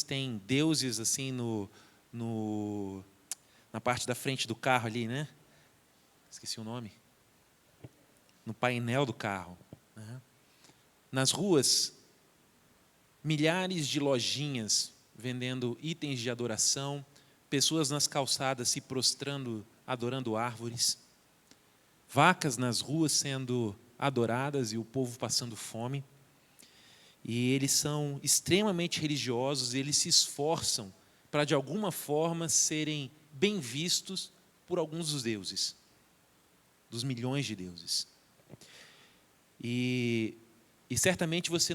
têm deuses assim na parte da frente do carro ali, né? Esqueci o nome. No painel do carro, né? Nas ruas, milhares de lojinhas vendendo itens de adoração, pessoas nas calçadas se prostrando, adorando árvores, vacas nas ruas sendo adoradas e o povo passando fome. E eles são extremamente religiosos, e eles se esforçam para, de alguma forma, serem bem vistos por alguns dos deuses, dos milhões de deuses. E certamente você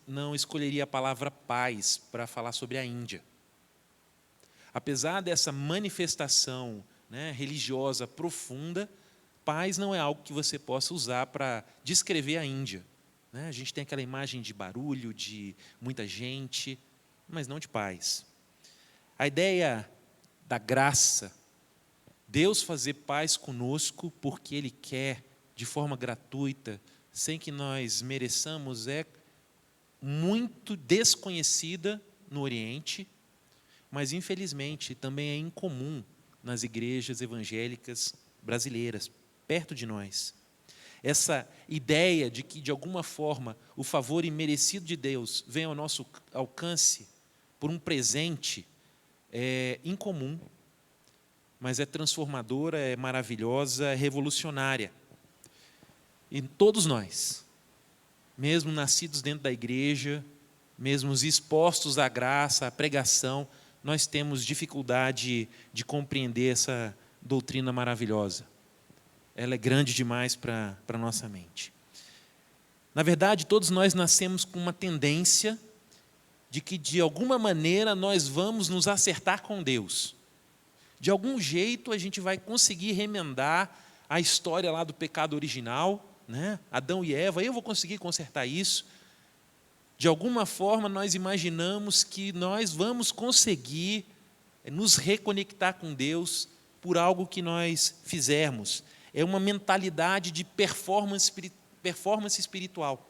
não escolheria a palavra paz para falar sobre a Índia. Apesar dessa manifestação, né, religiosa profunda, paz não é algo que você possa usar para descrever a Índia. Né? A gente tem aquela imagem de barulho, de muita gente, mas não de paz. A ideia da graça, Deus fazer paz conosco porque Ele quer, de forma gratuita, sem que nós mereçamos, é muito desconhecida no Oriente, mas infelizmente também é incomum nas igrejas evangélicas brasileiras, perto de nós. Essa ideia de que, de alguma forma, o favor imerecido de Deus vem ao nosso alcance por um presente é incomum, mas é transformadora, é maravilhosa, é revolucionária. E todos nós, mesmo nascidos dentro da igreja, mesmo expostos à graça, à pregação, nós temos dificuldade de compreender essa doutrina maravilhosa. Ela é grande demais para a nossa mente. Na verdade, todos nós nascemos com uma tendência de que, de alguma maneira, nós vamos nos acertar com Deus. De algum jeito, a gente vai conseguir remendar a história lá do pecado original, né? Adão e Eva, eu vou conseguir consertar isso. De alguma forma, nós imaginamos que nós vamos conseguir nos reconectar com Deus por algo que nós fizermos. É uma mentalidade de performance espiritual.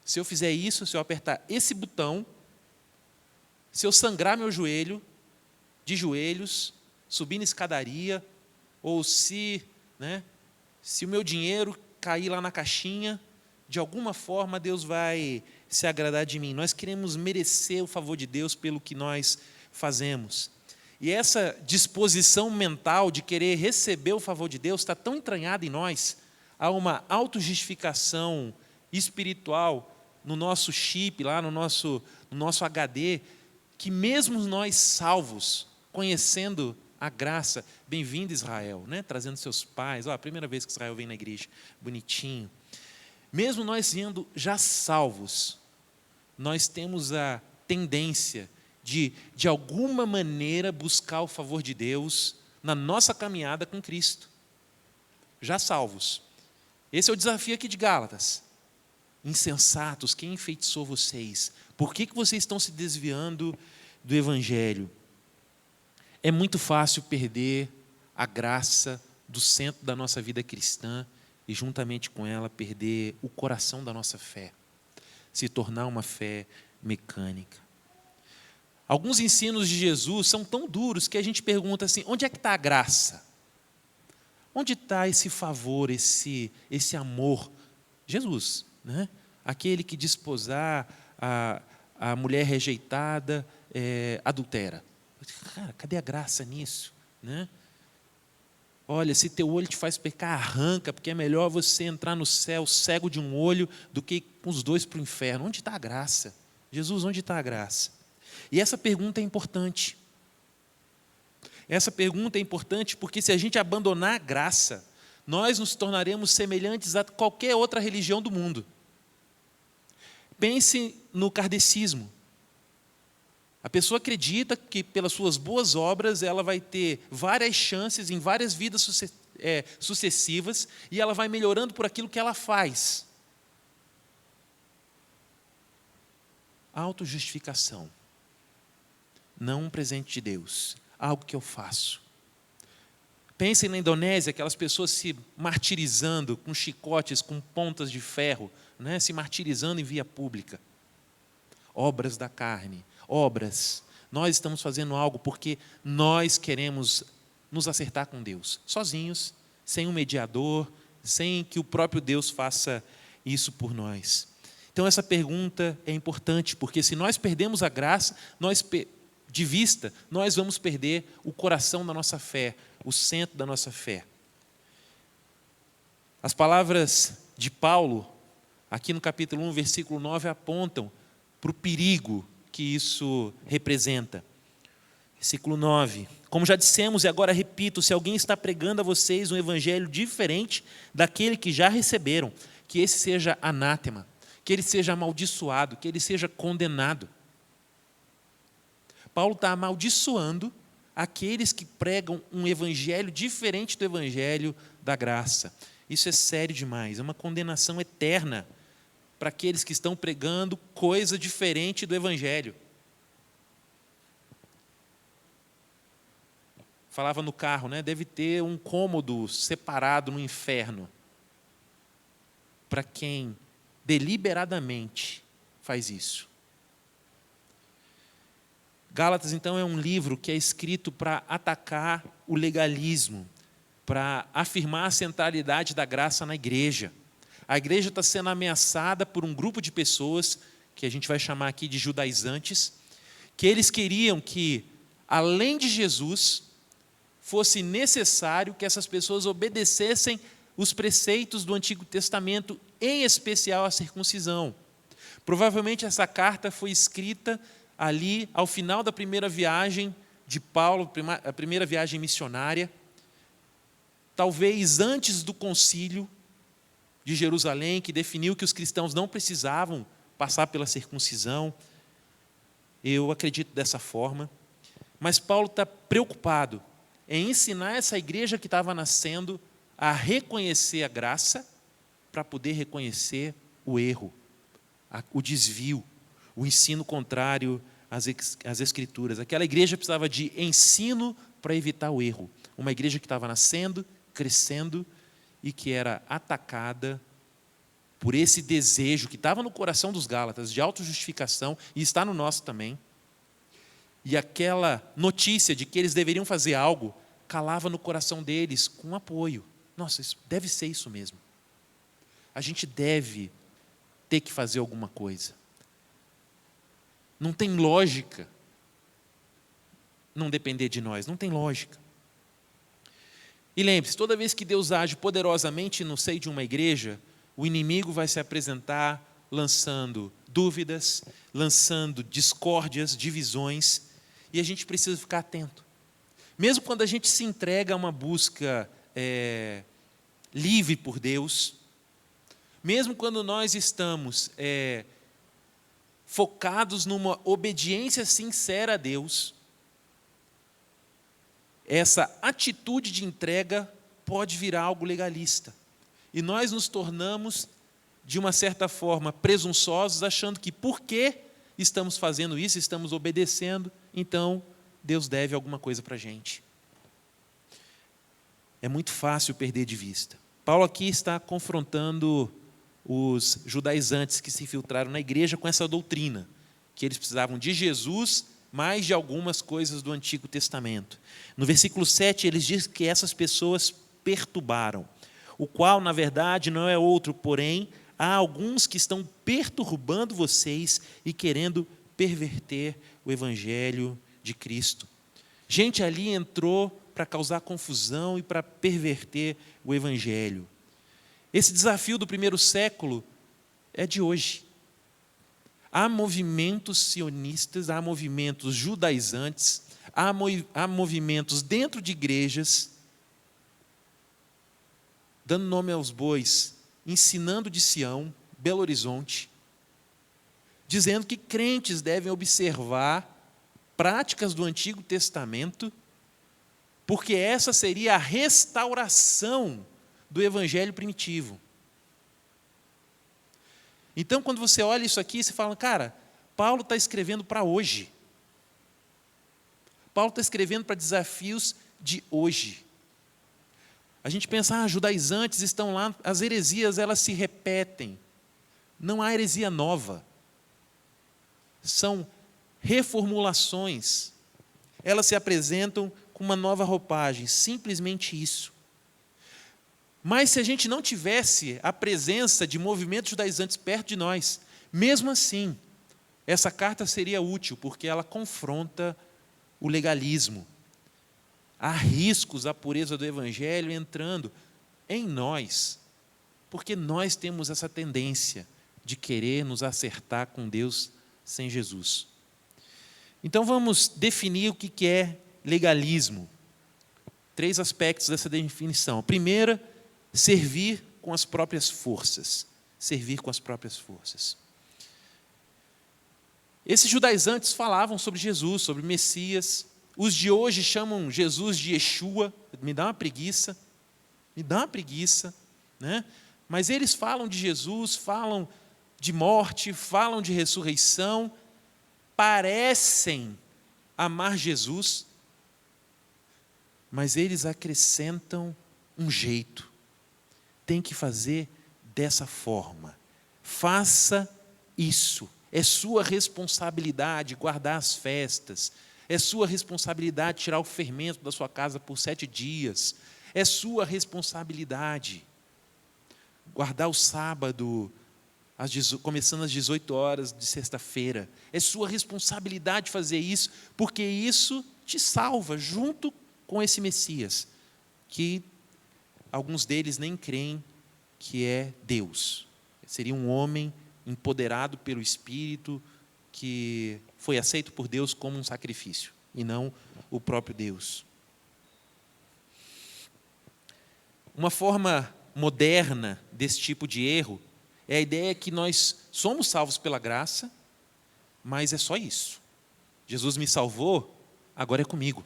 Se eu fizer isso, se eu apertar esse botão, se eu sangrar meu joelho, de joelhos, subir na escadaria, ou se o meu dinheiro cair lá na caixinha, de alguma forma Deus vai se agradar de mim. Nós queremos merecer o favor de Deus pelo que nós fazemos. E essa disposição mental de querer receber o favor de Deus está tão entranhada em nós, há uma autojustificação espiritual no nosso chip, lá no nosso HD, que mesmo nós salvos, conhecendo a graça, bem-vindo Israel, né? Trazendo seus pais, a primeira vez que Israel vem na igreja, bonitinho. Mesmo nós sendo já salvos, nós temos a tendência de alguma maneira, buscar o favor de Deus na nossa caminhada com Cristo. Já salvos. Esse é o desafio aqui de Gálatas. Insensatos, quem enfeitiçou vocês? Por que vocês estão se desviando do Evangelho? É muito fácil perder a graça do centro da nossa vida cristã e, juntamente com ela, perder o coração da nossa fé, se tornar uma fé mecânica. Alguns ensinos de Jesus são tão duros que a gente pergunta assim, onde é que está a graça? Onde está esse favor, esse amor? Jesus, né? Aquele que desposar a mulher rejeitada, adultera. Cara, cadê a graça nisso? Né? Olha, se teu olho te faz pecar, arranca, porque é melhor você entrar no céu cego de um olho do que com os dois para o inferno. Onde está a graça? Jesus, onde está a graça? E essa pergunta é importante. Essa pergunta é importante porque, se a gente abandonar a graça, nós nos tornaremos semelhantes a qualquer outra religião do mundo. Pense no kardecismo. A pessoa acredita que, pelas suas boas obras, ela vai ter várias chances em várias vidas sucessivas, e ela vai melhorando por aquilo que ela faz. Autojustificação. Não um presente de Deus, algo que eu faço. Pensem na Indonésia, aquelas pessoas se martirizando com chicotes, com pontas de ferro, né, se martirizando em via pública. Obras da carne, obras. Nós estamos fazendo algo porque nós queremos nos acertar com Deus, sozinhos, sem um mediador, sem que o próprio Deus faça isso por nós. Então essa pergunta é importante, porque se nós perdemos a graça, de vista, nós vamos perder o coração da nossa fé, o centro da nossa fé. As palavras de Paulo, aqui no capítulo 1, versículo 9, apontam para o perigo que isso representa. Versículo 9. Como já dissemos e agora repito, se alguém está pregando a vocês um evangelho diferente daquele que já receberam, que esse seja anátema, que ele seja amaldiçoado, que ele seja condenado. Paulo está amaldiçoando aqueles que pregam um evangelho diferente do evangelho da graça. Isso é sério demais, é uma condenação eterna para aqueles que estão pregando coisa diferente do evangelho. Falava no carro, né? Deve ter um cômodo separado no inferno para quem deliberadamente faz isso. Gálatas, então, é um livro que é escrito para atacar o legalismo, para afirmar a centralidade da graça na igreja. A igreja está sendo ameaçada por um grupo de pessoas, que a gente vai chamar aqui de judaizantes, que eles queriam que, além de Jesus, fosse necessário que essas pessoas obedecessem os preceitos do Antigo Testamento, em especial a circuncisão. Provavelmente essa carta foi escrita ali ao final da primeira viagem de Paulo, a primeira viagem missionária, talvez antes do concílio de Jerusalém, que definiu que os cristãos não precisavam passar pela circuncisão. Eu acredito dessa forma. Mas Paulo está preocupado em ensinar essa igreja que estava nascendo a reconhecer a graça para poder reconhecer o erro, o desvio, o ensino contrário às Escrituras. Aquela igreja precisava de ensino para evitar o erro. Uma igreja que estava nascendo, crescendo e que era atacada por esse desejo que estava no coração dos Gálatas de autojustificação e está no nosso também. E aquela notícia de que eles deveriam fazer algo calava no coração deles com apoio. Nossa, isso deve ser isso mesmo. A gente deve ter que fazer alguma coisa. Não tem lógica não depender de nós, não tem lógica. E lembre-se, toda vez que Deus age poderosamente no seio de uma igreja, o inimigo vai se apresentar lançando dúvidas, lançando discórdias, divisões, e a gente precisa ficar atento. Mesmo quando a gente se entrega a uma busca livre por Deus, mesmo quando nós estamos focados numa obediência sincera a Deus, essa atitude de entrega pode virar algo legalista. E nós nos tornamos, de uma certa forma, presunçosos, achando que porque estamos fazendo isso, estamos obedecendo, então Deus deve alguma coisa para a gente. É muito fácil perder de vista. Paulo aqui está confrontando os judaizantes que se infiltraram na igreja com essa doutrina, que eles precisavam de Jesus, mais de algumas coisas do Antigo Testamento. No versículo 7, eles dizem que essas pessoas perturbaram, o qual, na verdade, não é outro, porém, há alguns que estão perturbando vocês e querendo perverter o Evangelho de Cristo. Gente ali entrou para causar confusão e para perverter o Evangelho. Esse desafio do primeiro século é de hoje. Há movimentos sionistas, há movimentos judaizantes, há movimentos dentro de igrejas, dando nome aos bois, ensinando de Sião, Belo Horizonte, dizendo que crentes devem observar práticas do Antigo Testamento, porque essa seria a restauração do evangelho primitivo. Então, quando você olha isso aqui, você fala, cara, Paulo está escrevendo para hoje. Paulo está escrevendo para desafios de hoje. A gente pensa, judaizantes estão lá, as heresias, elas se repetem. Não há heresia nova. São reformulações. Elas se apresentam com uma nova roupagem, simplesmente isso. Mas se a gente não tivesse a presença de movimentos judaizantes perto de nós, mesmo assim, essa carta seria útil, porque ela confronta o legalismo. Há riscos à pureza do Evangelho entrando em nós, porque nós temos essa tendência de querer nos acertar com Deus sem Jesus. Então vamos definir o que é legalismo. 3 aspectos dessa definição. A primeira, servir com as próprias forças. Servir com as próprias forças. Esses judaizantes falavam sobre Jesus, sobre o Messias. Os de hoje chamam Jesus de Yeshua. Me dá uma preguiça. Né? Mas eles falam de Jesus, falam de morte, falam de ressurreição, parecem amar Jesus, mas eles acrescentam um jeito. Tem que fazer dessa forma. Faça isso. É sua responsabilidade guardar as festas. É sua responsabilidade tirar o fermento da sua casa por 7 dias. É sua responsabilidade guardar o sábado, começando às 18 horas de sexta-feira. É sua responsabilidade fazer isso, porque isso te salva junto com esse Messias, que alguns deles nem creem que é Deus. Seria um homem empoderado pelo Espírito, que foi aceito por Deus como um sacrifício, e não o próprio Deus. Uma forma moderna desse tipo de erro é a ideia que nós somos salvos pela graça, mas é só isso. Jesus me salvou, agora é comigo.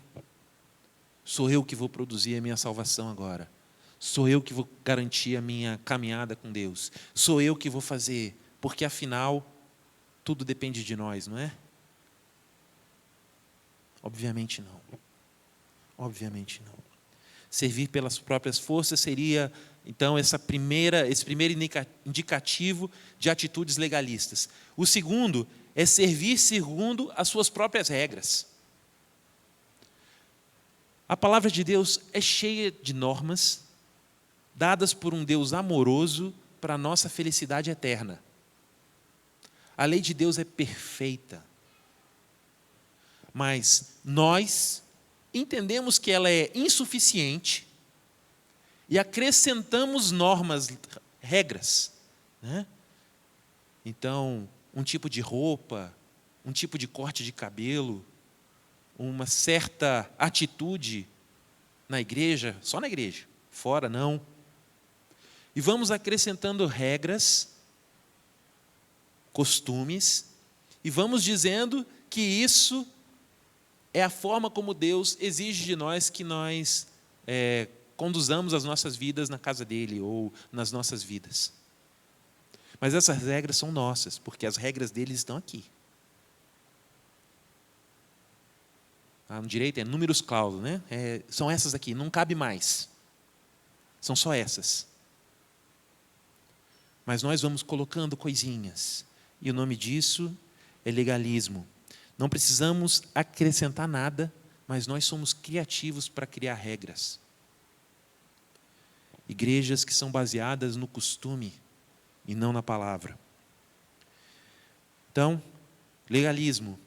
Sou eu que vou produzir a minha salvação agora. Sou eu que vou garantir a minha caminhada com Deus. Sou eu que vou fazer, porque afinal, tudo depende de nós, não é? Obviamente não. Obviamente não. Servir pelas próprias forças seria, então, esse primeiro indicativo de atitudes legalistas. O segundo é servir segundo as suas próprias regras. A palavra de Deus é cheia de normas dadas por um Deus amoroso para a nossa felicidade eterna. A lei de Deus é perfeita, mas nós entendemos que ela é insuficiente e acrescentamos normas, regras, né? Então, um tipo de roupa, um tipo de corte de cabelo, uma certa atitude na igreja, só na igreja, fora não. E vamos acrescentando regras, costumes, e vamos dizendo que isso é a forma como Deus exige de nós que nós conduzamos as nossas vidas na casa dele ou nas nossas vidas. Mas essas regras são nossas, porque as regras dele estão aqui. No direito é numerus clausus, né? São essas aqui, não cabe mais. São só essas. Mas nós vamos colocando coisinhas. E o nome disso é legalismo. Não precisamos acrescentar nada, mas nós somos criativos para criar regras. Igrejas que são baseadas no costume e não na palavra. Então, legalismo,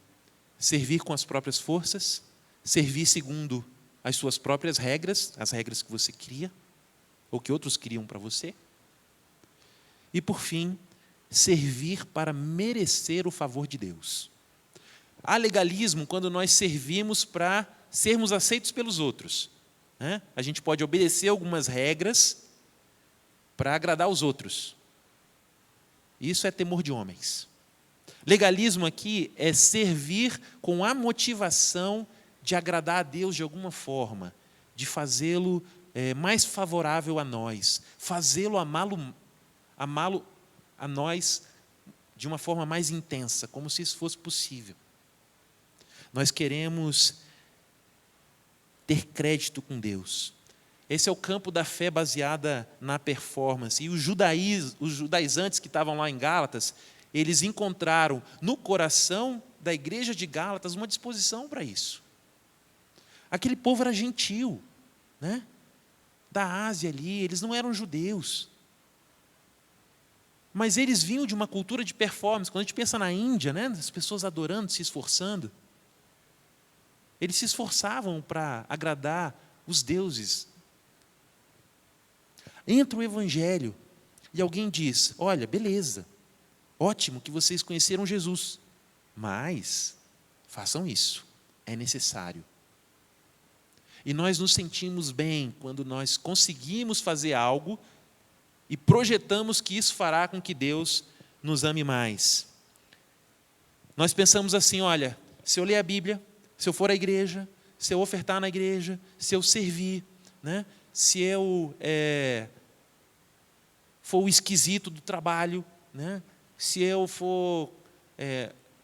servir com as próprias forças, servir segundo as suas próprias regras, as regras que você cria, ou que outros criam para você. E, por fim, servir para merecer o favor de Deus. Há legalismo quando nós servimos para sermos aceitos pelos outros, né? A gente pode obedecer algumas regras para agradar os outros. Isso é temor de homens. Legalismo aqui é servir com a motivação de agradar a Deus de alguma forma, de fazê-lo mais favorável a nós, fazê-lo amá-lo a nós de uma forma mais intensa, como se isso fosse possível. Nós queremos ter crédito com Deus. Esse é o campo da fé baseada na performance. E os judaizantes que estavam lá em Gálatas, eles encontraram no coração da igreja de Gálatas uma disposição para isso. Aquele povo era gentil, né? Da Ásia ali, eles não eram judeus. Mas eles vinham de uma cultura de performance. Quando a gente pensa na Índia, né? As pessoas adorando, se esforçando. Eles se esforçavam para agradar os deuses. Entra o Evangelho e alguém diz, olha, beleza, ótimo que vocês conheceram Jesus, mas façam isso, é necessário. E nós nos sentimos bem quando nós conseguimos fazer algo e projetamos que isso fará com que Deus nos ame mais. Nós pensamos assim, olha, se eu ler a Bíblia, se eu for à igreja, se eu ofertar na igreja, se eu servir, né? Se eu for o esquisito do trabalho, né? Se eu for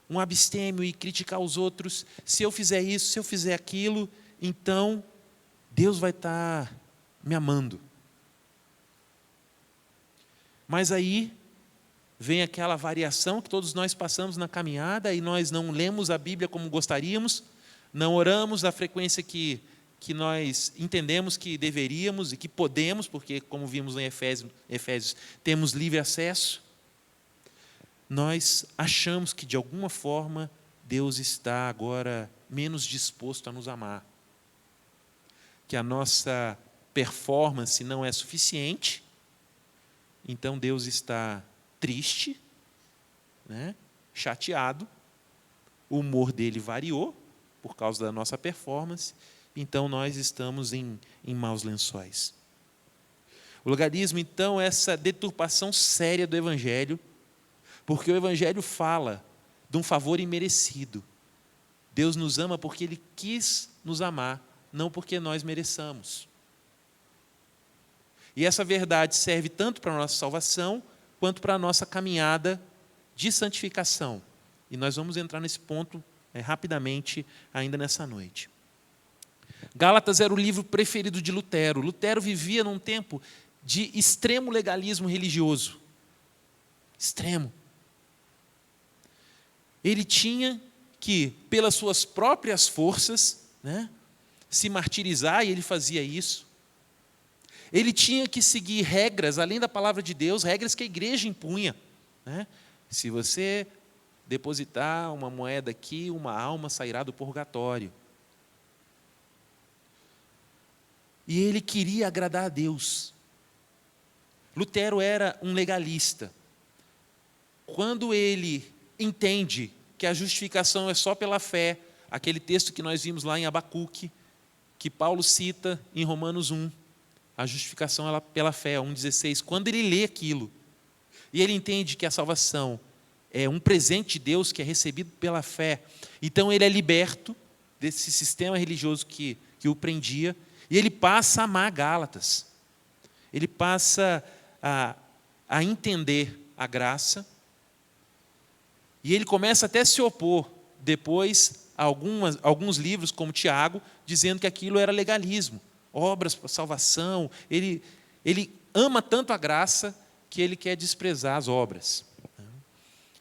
um abstêmio e criticar os outros, se eu fizer isso, se eu fizer aquilo, então Deus vai estar me amando. Mas aí vem aquela variação que todos nós passamos na caminhada e nós não lemos a Bíblia como gostaríamos, não oramos da frequência que nós entendemos que deveríamos e que podemos, porque, como vimos em Efésios, temos livre acesso. Nós achamos que, de alguma forma, Deus está agora menos disposto a nos amar. Que a nossa performance não é suficiente, então Deus está triste, né? Chateado, o humor dele variou por causa da nossa performance, então nós estamos em maus lençóis. O legalismo, então, é essa deturpação séria do Evangelho, porque o Evangelho fala de um favor imerecido. Deus nos ama porque Ele quis nos amar, não porque nós mereçamos. E essa verdade serve tanto para a nossa salvação, quanto para a nossa caminhada de santificação. E nós vamos entrar nesse ponto rapidamente ainda nessa noite. Gálatas era o livro preferido de Lutero. Lutero vivia num tempo de extremo legalismo religioso. Extremo. Ele tinha que, pelas suas próprias forças, né, se martirizar, e ele fazia isso. Ele tinha que seguir regras, além da palavra de Deus, regras que a igreja impunha, né? Se você depositar uma moeda aqui, uma alma sairá do purgatório. E ele queria agradar a Deus. Lutero era um legalista. Quando ele entende que a justificação é só pela fé, aquele texto que nós vimos lá em Abacuque, que Paulo cita em Romanos 1, a justificação é pela fé, 1,16. Quando ele lê aquilo, e ele entende que a salvação é um presente de Deus que é recebido pela fé, então ele é liberto desse sistema religioso que o prendia, e ele passa a amar Gálatas. Ele passa a entender a graça, e ele começa até a se opor depois a alguns livros, como Tiago, dizendo que aquilo era legalismo, obras para salvação. Ele ama tanto a graça que ele quer desprezar as obras.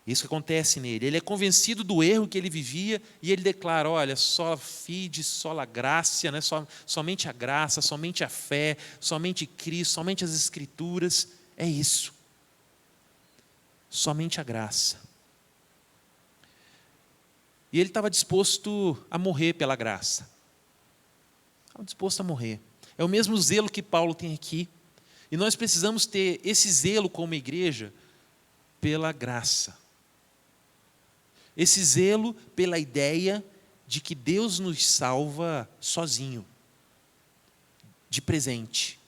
Isso que acontece nele. Ele é convencido do erro que ele vivia e ele declara, olha, sola fide, sola gratia, né? Somente a graça, somente a fé, somente Cristo, somente as Escrituras. É isso. Somente a graça. E ele estava disposto a morrer pela graça. Estava disposto a morrer. É o mesmo zelo que Paulo tem aqui. E nós precisamos ter esse zelo como igreja pela graça. Esse zelo pela ideia de que Deus nos salva sozinho, de presente.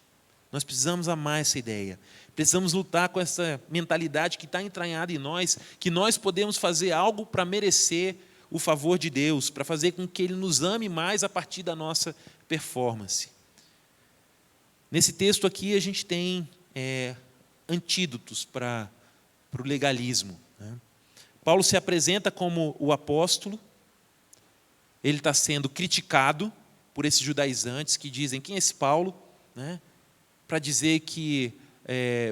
Nós precisamos amar essa ideia. Precisamos lutar com essa mentalidade que está entranhada em nós, que nós podemos fazer algo para merecer o favor de Deus, para fazer com que Ele nos ame mais a partir da nossa performance. Nesse texto aqui a gente tem antídotos para o legalismo, né? Paulo se apresenta como o apóstolo, ele está sendo criticado por esses judaizantes que dizem, quem é esse Paulo, né? Para dizer que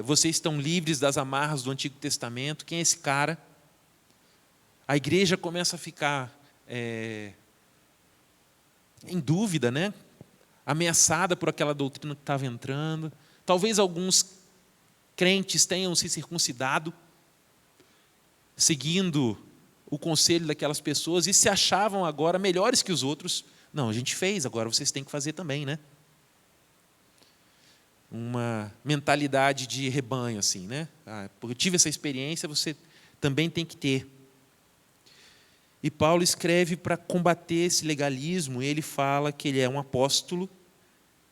vocês estão livres das amarras do Antigo Testamento, quem é esse cara? A igreja começa a ficar em dúvida, né? Ameaçada por aquela doutrina que estava entrando. Talvez alguns crentes tenham se circuncidado, seguindo o conselho daquelas pessoas, e se achavam agora melhores que os outros. Não, a gente fez, agora vocês têm que fazer também, né? Uma mentalidade de rebanho, assim, né? Eu tive essa experiência, você também tem que ter. E Paulo escreve para combater esse legalismo, e ele fala que ele é um apóstolo,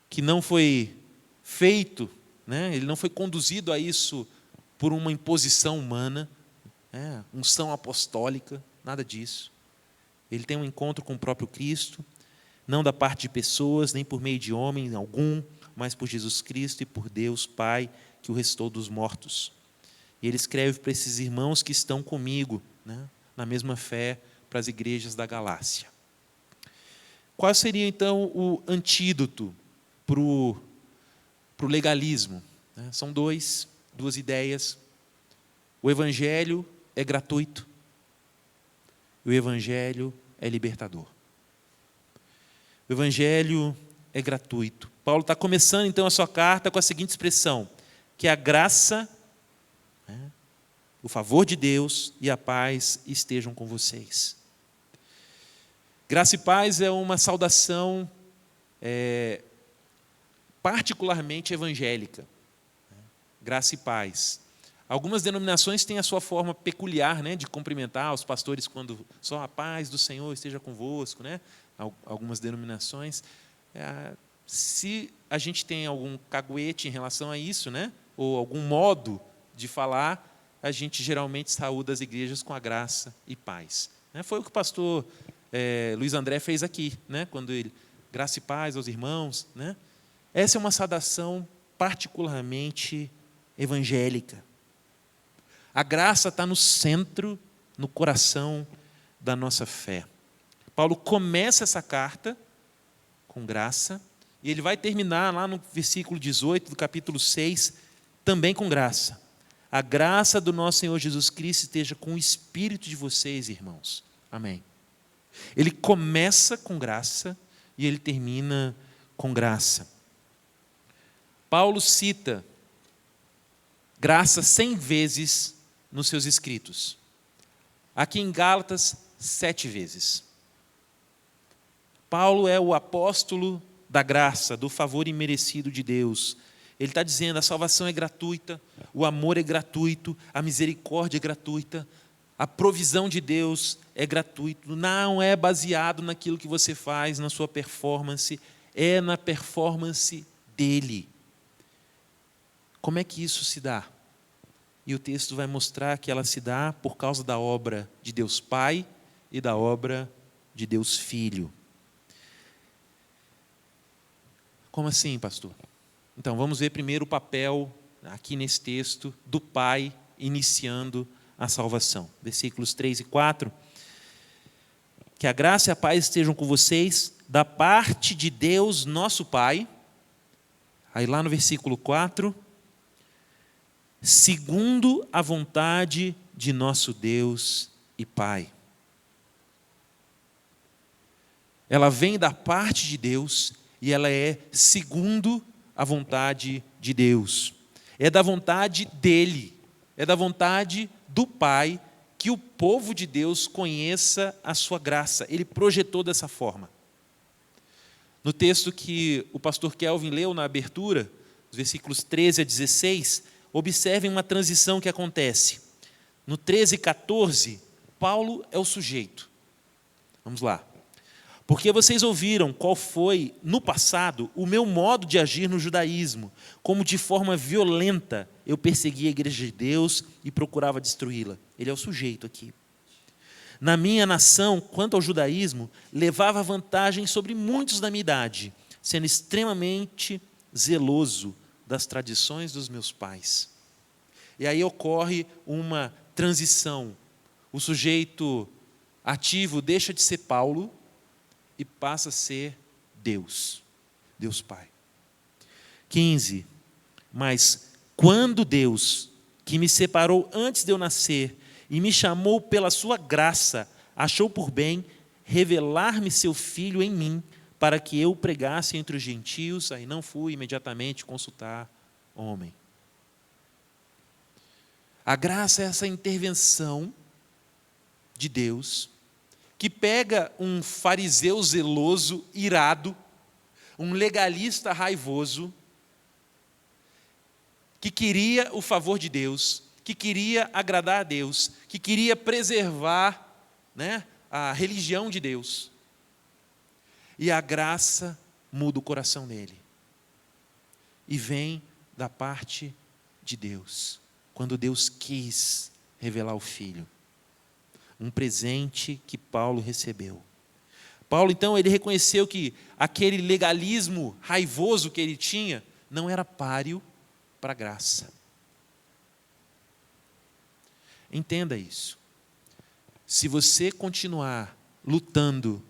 que não foi feito, né? Ele não foi conduzido a isso por uma imposição humana, unção apostólica, nada disso. Ele tem um encontro com o próprio Cristo, não da parte de pessoas, nem por meio de homem algum, mas por Jesus Cristo e por Deus Pai, que o ressuscitou dos mortos. E ele escreve para esses irmãos que estão comigo, né, na mesma fé, para as igrejas da Galácia. Qual seria, então, o antídoto para o legalismo? São duas ideias. O Evangelho é gratuito. O Evangelho é libertador. O Evangelho é gratuito. Paulo está começando, então, a sua carta com a seguinte expressão: que a graça, o favor de Deus e a paz estejam com vocês. Graça e paz é uma saudação particularmente evangélica. Graça e paz. Algumas denominações têm a sua forma peculiar, né, de cumprimentar os pastores quando só a paz do Senhor esteja convosco, né? Algumas denominações. Se a gente tem algum caguete em relação a isso, né, ou algum modo de falar, a gente geralmente saúda as igrejas com a graça e paz. Foi o que o pastor Luiz André fez aqui, né, quando ele, graça e paz aos irmãos, né? Essa é uma saudação particularmente evangélica. A graça está no centro, no coração da nossa fé. Paulo começa essa carta com graça, e ele vai terminar lá no versículo 18 do capítulo 6, também com graça. A graça do nosso Senhor Jesus Cristo esteja com o espírito de vocês, irmãos. Amém. Ele começa com graça e ele termina com graça. Paulo cita graça 100 vezes nos seus escritos. Aqui em Gálatas, 7 vezes. Paulo é o apóstolo da graça, do favor imerecido de Deus. Ele está dizendo: a salvação é gratuita, o amor é gratuito, a misericórdia é gratuita, a provisão de Deus é gratuito, não é baseado naquilo que você faz, na sua performance, é na performance dele. Como é que isso se dá? E o texto vai mostrar que ela se dá por causa da obra de Deus Pai e da obra de Deus Filho. Como assim, pastor? Então, vamos ver primeiro o papel, aqui nesse texto, do Pai iniciando a salvação. Versículos 3 e 4. Que a graça e a paz estejam com vocês, da parte de Deus, nosso Pai. Aí lá no versículo 4. Segundo a vontade de nosso Deus e Pai. Ela vem da parte de Deus e ela é segundo a vontade de Deus. É da vontade dele, é da vontade do Pai que o povo de Deus conheça a sua graça. Ele projetou dessa forma. No texto que o pastor Kelvin leu na abertura, os versículos 13 a 16, observem uma transição que acontece. No 13 e 14, Paulo é o sujeito. Vamos lá. Porque vocês ouviram qual foi, no passado, o meu modo de agir no judaísmo, como de forma violenta eu perseguia a igreja de Deus e procurava destruí-la. Ele é o sujeito aqui. Na minha nação, quanto ao judaísmo, levava vantagem sobre muitos da minha idade, sendo extremamente zeloso das tradições dos meus pais. E aí ocorre uma transição. O sujeito ativo deixa de ser Paulo e passa a ser Deus, Deus Pai. 15. Mas quando Deus, que me separou antes de eu nascer e me chamou pela sua graça, achou por bem revelar-me seu Filho em mim, para que eu pregasse entre os gentios. Aí não fui imediatamente consultar homem. A graça é essa intervenção de Deus, que pega um fariseu zeloso, irado, um legalista raivoso, que queria o favor de Deus, que queria agradar a Deus, que queria preservar, a religião de Deus. E a graça muda o coração dele. E vem da parte de Deus, quando Deus quis revelar o Filho. Um presente que Paulo recebeu. Paulo, então, ele reconheceu que aquele legalismo raivoso que ele tinha não era páreo para a graça. Entenda isso. Se você continuar lutando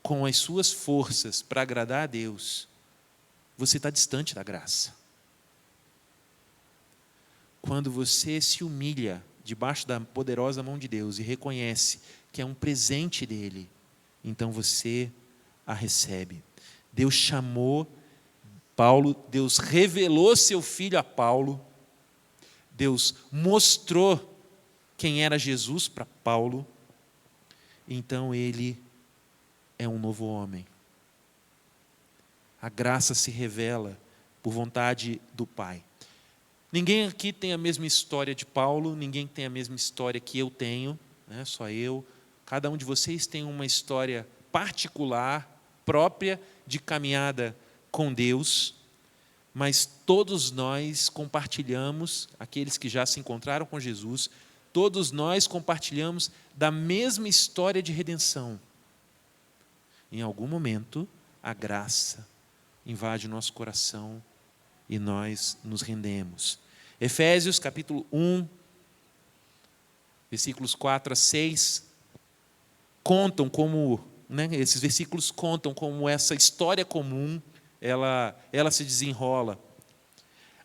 com as suas forças para agradar a Deus, você está distante da graça. Quando você se humilha debaixo da poderosa mão de Deus e reconhece que é um presente dele, então você a recebe. Deus chamou Paulo, Deus revelou seu Filho a Paulo, Deus mostrou quem era Jesus para Paulo, então ele é um novo homem. A graça se revela por vontade do Pai. Ninguém aqui tem a mesma história de Paulo, ninguém tem a mesma história que eu tenho, só eu. Cada um de vocês tem uma história particular, própria, de caminhada com Deus, mas todos nós compartilhamos, aqueles que já se encontraram com Jesus, todos nós compartilhamos da mesma história de redenção. Em algum momento, a graça invade o nosso coração e nós nos rendemos. Efésios capítulo 1, versículos 4 a 6, contam como, esses versículos contam como essa história comum, ela se desenrola.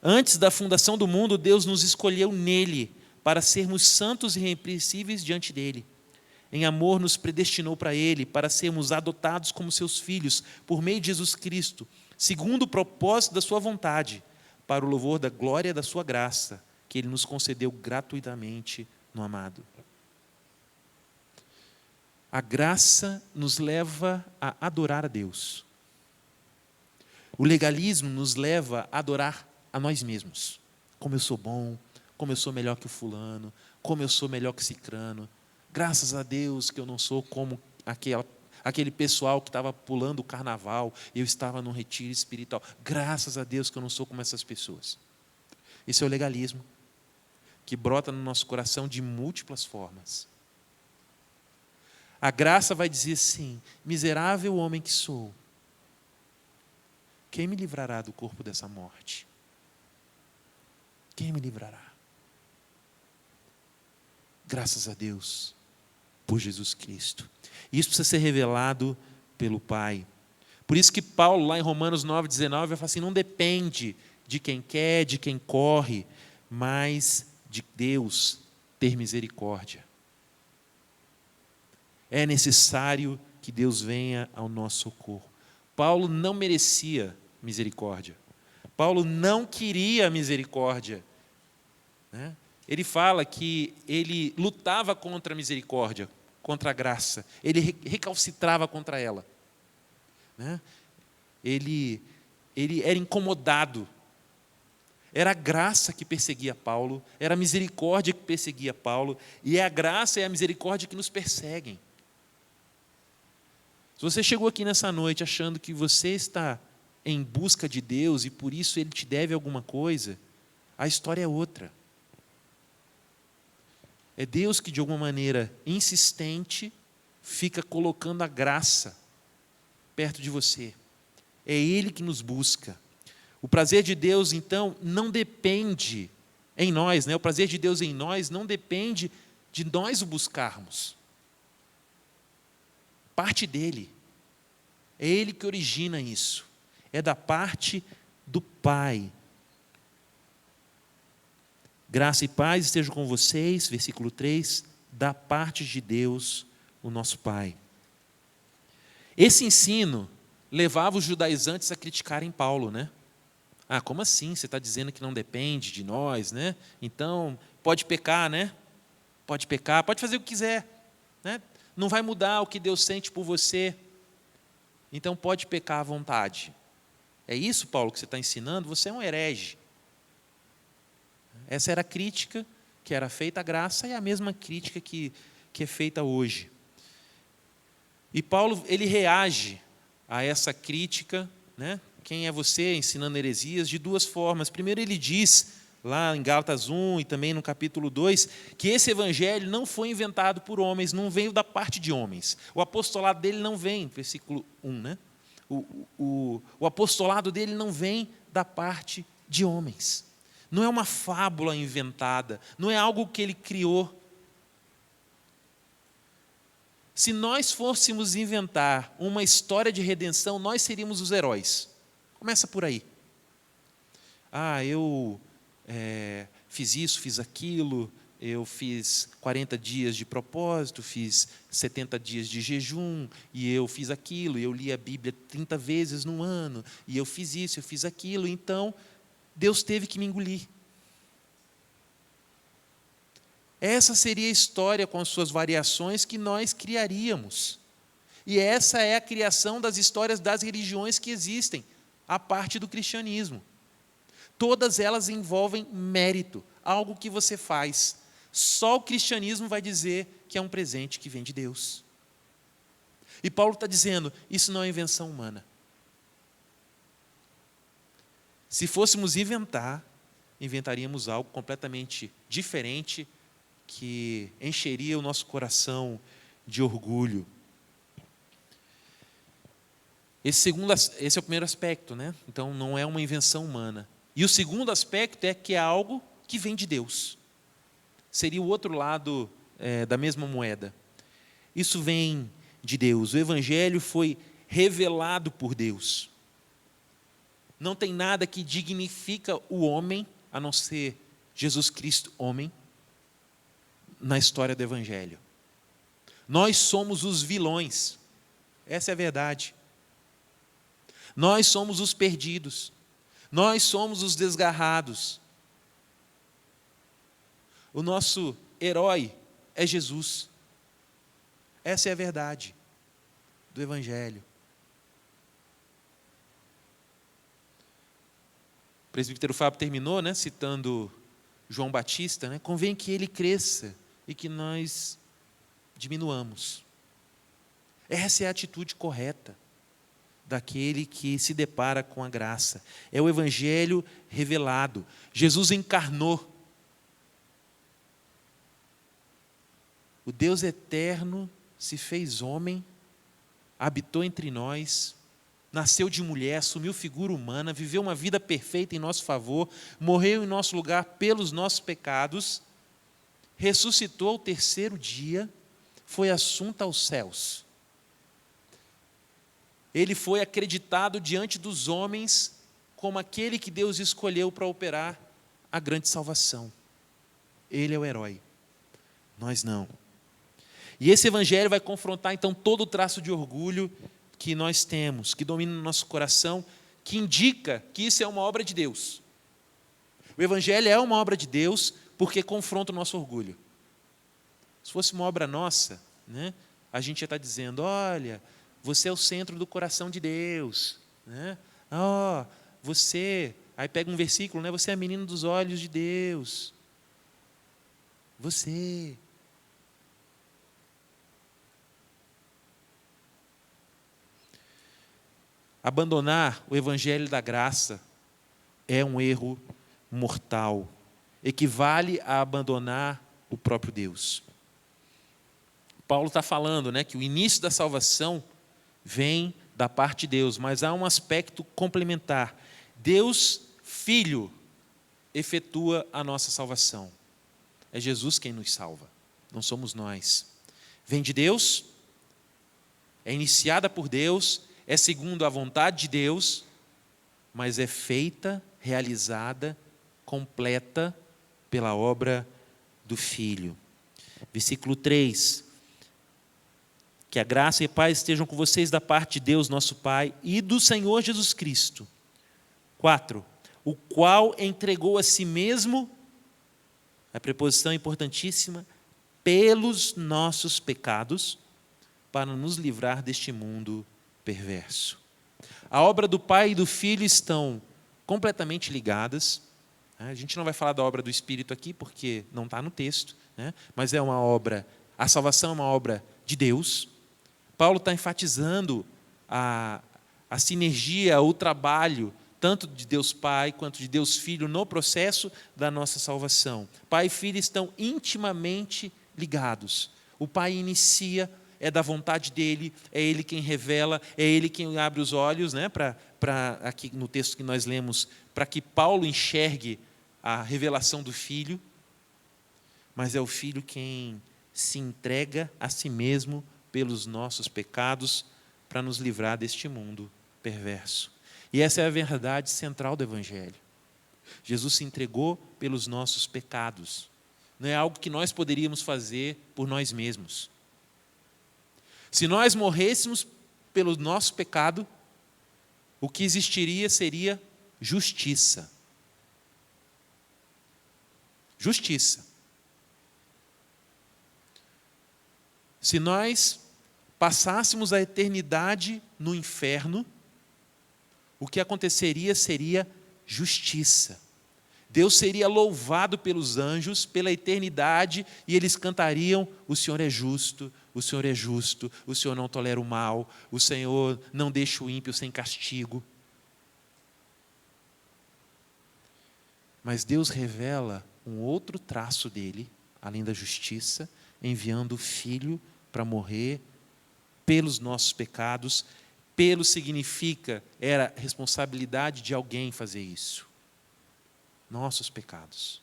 Antes da fundação do mundo, Deus nos escolheu nele, para sermos santos e irrepreensíveis diante dele. Em amor nos predestinou para ele, para sermos adotados como seus filhos, por meio de Jesus Cristo, segundo o propósito da sua vontade, para o louvor da glória da sua graça, que ele nos concedeu gratuitamente no amado. A graça nos leva a adorar a Deus. O legalismo nos leva a adorar a nós mesmos. Como eu sou bom, como eu sou melhor que o fulano, como eu sou melhor que o cicrano. Graças a Deus que eu não sou como aquele pessoal que estava pulando o carnaval, eu estava num retiro espiritual. Graças a Deus que eu não sou como essas pessoas. Esse é o legalismo, que brota no nosso coração de múltiplas formas. A graça vai dizer assim: miserável homem que sou, quem me livrará do corpo dessa morte? Quem me livrará? Graças a Deus, por Jesus Cristo. Isso precisa ser revelado pelo Pai. Por isso que Paulo, lá em Romanos 9,19, vai falar assim: não depende de quem quer, de quem corre, mas de Deus ter misericórdia. É necessário que Deus venha ao nosso socorro. Paulo não merecia misericórdia. Paulo não queria misericórdia. Ele fala que ele lutava contra a misericórdia, contra a graça. Ele recalcitrava contra ela. Ele era incomodado. Era a graça que perseguia Paulo, era a misericórdia que perseguia Paulo, e é a graça e a misericórdia que nos perseguem. Se você chegou aqui nessa noite achando que você está em busca de Deus e por isso Ele te deve alguma coisa, a história é outra. É Deus que, de alguma maneira insistente, fica colocando a graça perto de você. É Ele que nos busca. O prazer de Deus, então, não depende em nós, O prazer de Deus em nós não depende de nós o buscarmos. Parte dele. É Ele que origina isso. É da parte do Pai. Graça e paz estejam com vocês, versículo 3, da parte de Deus, o nosso Pai. Esse ensino levava os judaizantes a criticarem Paulo, né? Ah, como assim? Você está dizendo que não depende de nós, né? Então, pode pecar, né? Pode pecar, pode fazer o que quiser, né? Não vai mudar o que Deus sente por você. Então, pode pecar à vontade. É isso, Paulo, que você está ensinando? Você é um herege. Essa era a crítica que era feita à graça e a mesma crítica que é feita hoje. E Paulo, ele reage a essa crítica, né? Quem é você ensinando heresias? De duas formas. Primeiro, ele diz, lá em Gálatas 1 e também no capítulo 2, que esse evangelho não foi inventado por homens, não veio da parte de homens. O apostolado dele não vem, versículo 1, né? O apostolado dele não vem da parte de homens. Não é uma fábula inventada, não é algo que ele criou. Se nós fôssemos inventar uma história de redenção, nós seríamos os heróis. Começa por aí. Ah, eu fiz isso, fiz aquilo, eu fiz 40 dias de propósito, fiz 70 dias de jejum, e eu fiz aquilo, e eu li a Bíblia 30 vezes no ano, e eu fiz isso, eu fiz aquilo, então Deus teve que me engolir. Essa seria a história com as suas variações que nós criaríamos. E essa é a criação das histórias das religiões que existem, a parte do cristianismo. Todas elas envolvem mérito, algo que você faz. Só o cristianismo vai dizer que é um presente que vem de Deus. E Paulo está dizendo, isso não é invenção humana. Se fôssemos inventar, inventaríamos algo completamente diferente, que encheria o nosso coração de orgulho. Esse é o primeiro aspecto, né? Então, não é uma invenção humana. E o segundo aspecto é que é algo que vem de Deus. Seria o outro lado da mesma moeda. Isso vem de Deus. O Evangelho foi revelado por Deus. Não tem nada que dignifica o homem, a não ser Jesus Cristo, homem, na história do Evangelho. Nós somos os vilões. Essa é a verdade. Nós somos os perdidos. Nós somos os desgarrados. O nosso herói é Jesus. Essa é a verdade do Evangelho. O presbítero Fábio terminou, né, citando João Batista, né? Convém que ele cresça e que nós diminuamos. Essa é a atitude correta daquele que se depara com a graça. É o Evangelho revelado. Jesus encarnou. O Deus eterno se fez homem, habitou entre nós, nasceu de mulher, assumiu figura humana, viveu uma vida perfeita em nosso favor, morreu em nosso lugar pelos nossos pecados, ressuscitou ao terceiro dia, foi assunto aos céus. Ele foi acreditado diante dos homens como aquele que Deus escolheu para operar a grande salvação. Ele é o herói, nós não. E esse evangelho vai confrontar então todo o traço de orgulho que nós temos, que domina no nosso coração, que indica que isso é uma obra de Deus. O evangelho é uma obra de Deus porque confronta o nosso orgulho. Se fosse uma obra nossa, né, a gente ia estar dizendo, olha, você é o centro do coração de Deus, né? Oh, você, aí pega um versículo, né? Você é a menina dos olhos de Deus. Você. Abandonar o evangelho da graça é um erro mortal. Equivale a abandonar o próprio Deus. Paulo está falando, né, que o início da salvação vem da parte de Deus, mas há um aspecto complementar. Deus, Filho, efetua a nossa salvação. É Jesus quem nos salva, não somos nós. Vem de Deus, é iniciada por Deus, é segundo a vontade de Deus, mas é feita, realizada, completa pela obra do Filho. Versículo 3. Que a graça e a paz estejam com vocês da parte de Deus, nosso Pai, e do Senhor Jesus Cristo. 4. O qual entregou a si mesmo, a preposição importantíssima, pelos nossos pecados, para nos livrar deste mundo perverso. A obra do Pai e do Filho estão completamente ligadas. A gente não vai falar da obra do Espírito aqui, porque não está no texto, né? Mas é uma obra, a salvação é uma obra de Deus. Paulo está enfatizando a sinergia, o trabalho, tanto de Deus Pai quanto de Deus Filho, no processo da nossa salvação. Pai e Filho estão intimamente ligados. O Pai inicia, é da vontade dele, é ele quem revela, é ele quem abre os olhos, né, aqui no texto que nós lemos, para que Paulo enxergue a revelação do Filho, mas é o Filho quem se entrega a si mesmo pelos nossos pecados para nos livrar deste mundo perverso. E essa é a verdade central do Evangelho. Jesus se entregou pelos nossos pecados. Não é algo que nós poderíamos fazer por nós mesmos. Se nós morrêssemos pelo nosso pecado, o que existiria seria justiça. Justiça. Se nós passássemos a eternidade no inferno, o que aconteceria seria justiça. Deus seria louvado pelos anjos, pela eternidade, e eles cantariam: o Senhor é justo, o Senhor é justo, o Senhor não tolera o mal, o Senhor não deixa o ímpio sem castigo. Mas Deus revela um outro traço dele, além da justiça, enviando o Filho para morrer pelos nossos pecados. Pelo significa, era responsabilidade de alguém fazer isso. Nossos pecados.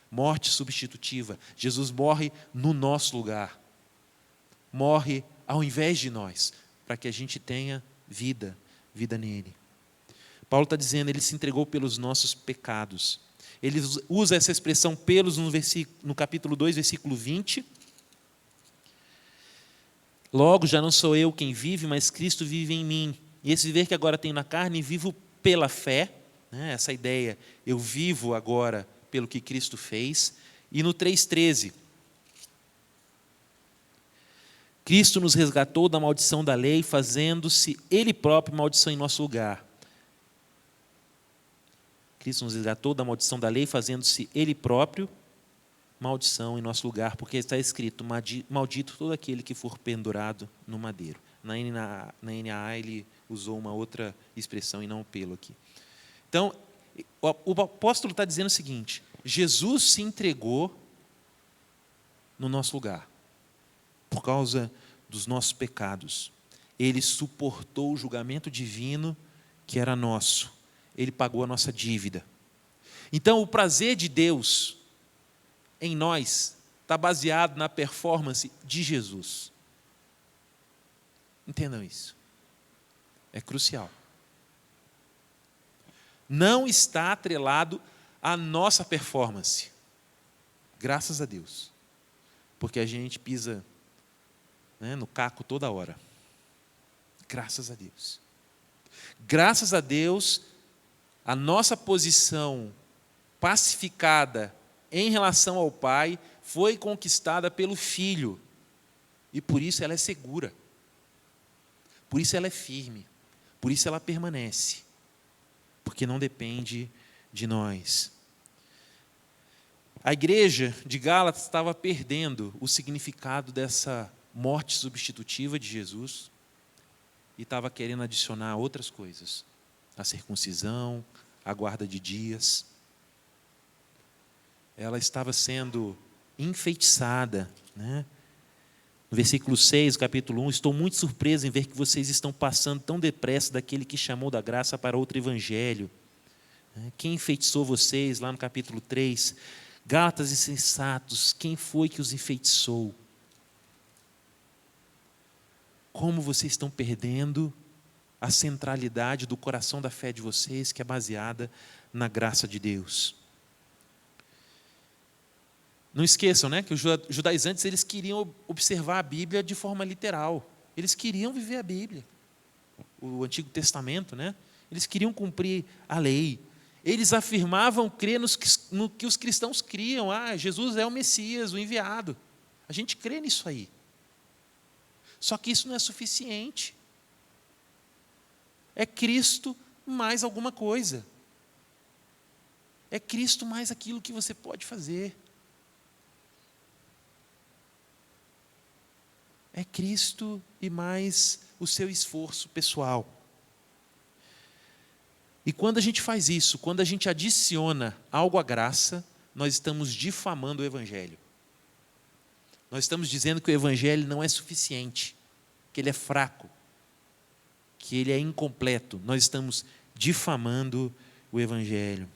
Morte substitutiva. Jesus morre no nosso lugar. Morre ao invés de nós, para que a gente tenha vida nele. Paulo está dizendo, ele se entregou pelos nossos pecados. Ele usa essa expressão pelos no capítulo 2, versículo 20. Logo, já não sou eu quem vive, mas Cristo vive em mim. E esse viver que agora tenho na carne, vivo pela fé. Né? Essa ideia, eu vivo agora pelo que Cristo fez. E no 3,13, Cristo nos resgatou da maldição da lei, fazendo-se Ele próprio maldição em nosso lugar. Cristo nos resgatou da maldição da lei, fazendo-se Ele próprio maldição em nosso lugar, porque está escrito: maldito todo aquele que for pendurado no madeiro. Na NAA ele usou uma outra expressão e não o pelo aqui. Então, o apóstolo está dizendo o seguinte: Jesus se entregou no nosso lugar, por causa dos nossos pecados. Ele suportou o julgamento divino que era nosso. Ele pagou a nossa dívida. Então, o prazer de Deus em nós está baseado na performance de Jesus. Entendam isso. É crucial. Não está atrelado à nossa performance. Graças a Deus. Porque a gente pisa, né, no caco toda hora. Graças a Deus. Graças a Deus, a nossa posição pacificada em relação ao Pai foi conquistada pelo Filho. E por isso ela é segura. Por isso ela é firme. Por isso ela permanece. Porque não depende de nós. A igreja de Gálatas estava perdendo o significado dessa morte substitutiva de Jesus e estava querendo adicionar outras coisas. A circuncisão, a guarda de dias. Ela estava sendo enfeitiçada, né? No versículo 6, capítulo 1, estou muito surpreso em ver que vocês estão passando tão depressa daquele que chamou da graça para outro evangelho. Quem enfeitiçou vocês lá no capítulo 3? Gálatas insensatos, quem foi que os enfeitiçou? Como vocês estão perdendo a centralidade do coração da fé de vocês, que é baseada na graça de Deus. Não esqueçam, né, que os judaizantes eles queriam observar a Bíblia de forma literal. Eles queriam viver a Bíblia, o Antigo Testamento, né? Eles queriam cumprir a lei. Eles afirmavam crer no que os cristãos criam. Ah, Jesus é o Messias, o enviado. A gente crê nisso aí. Só que isso não é suficiente. É Cristo mais alguma coisa. É Cristo mais aquilo que você pode fazer. É Cristo e mais o seu esforço pessoal. E quando a gente faz isso, quando a gente adiciona algo à graça, nós estamos difamando o Evangelho. Nós estamos dizendo que o Evangelho não é suficiente, que ele é fraco, que ele é incompleto. Nós estamos difamando o Evangelho.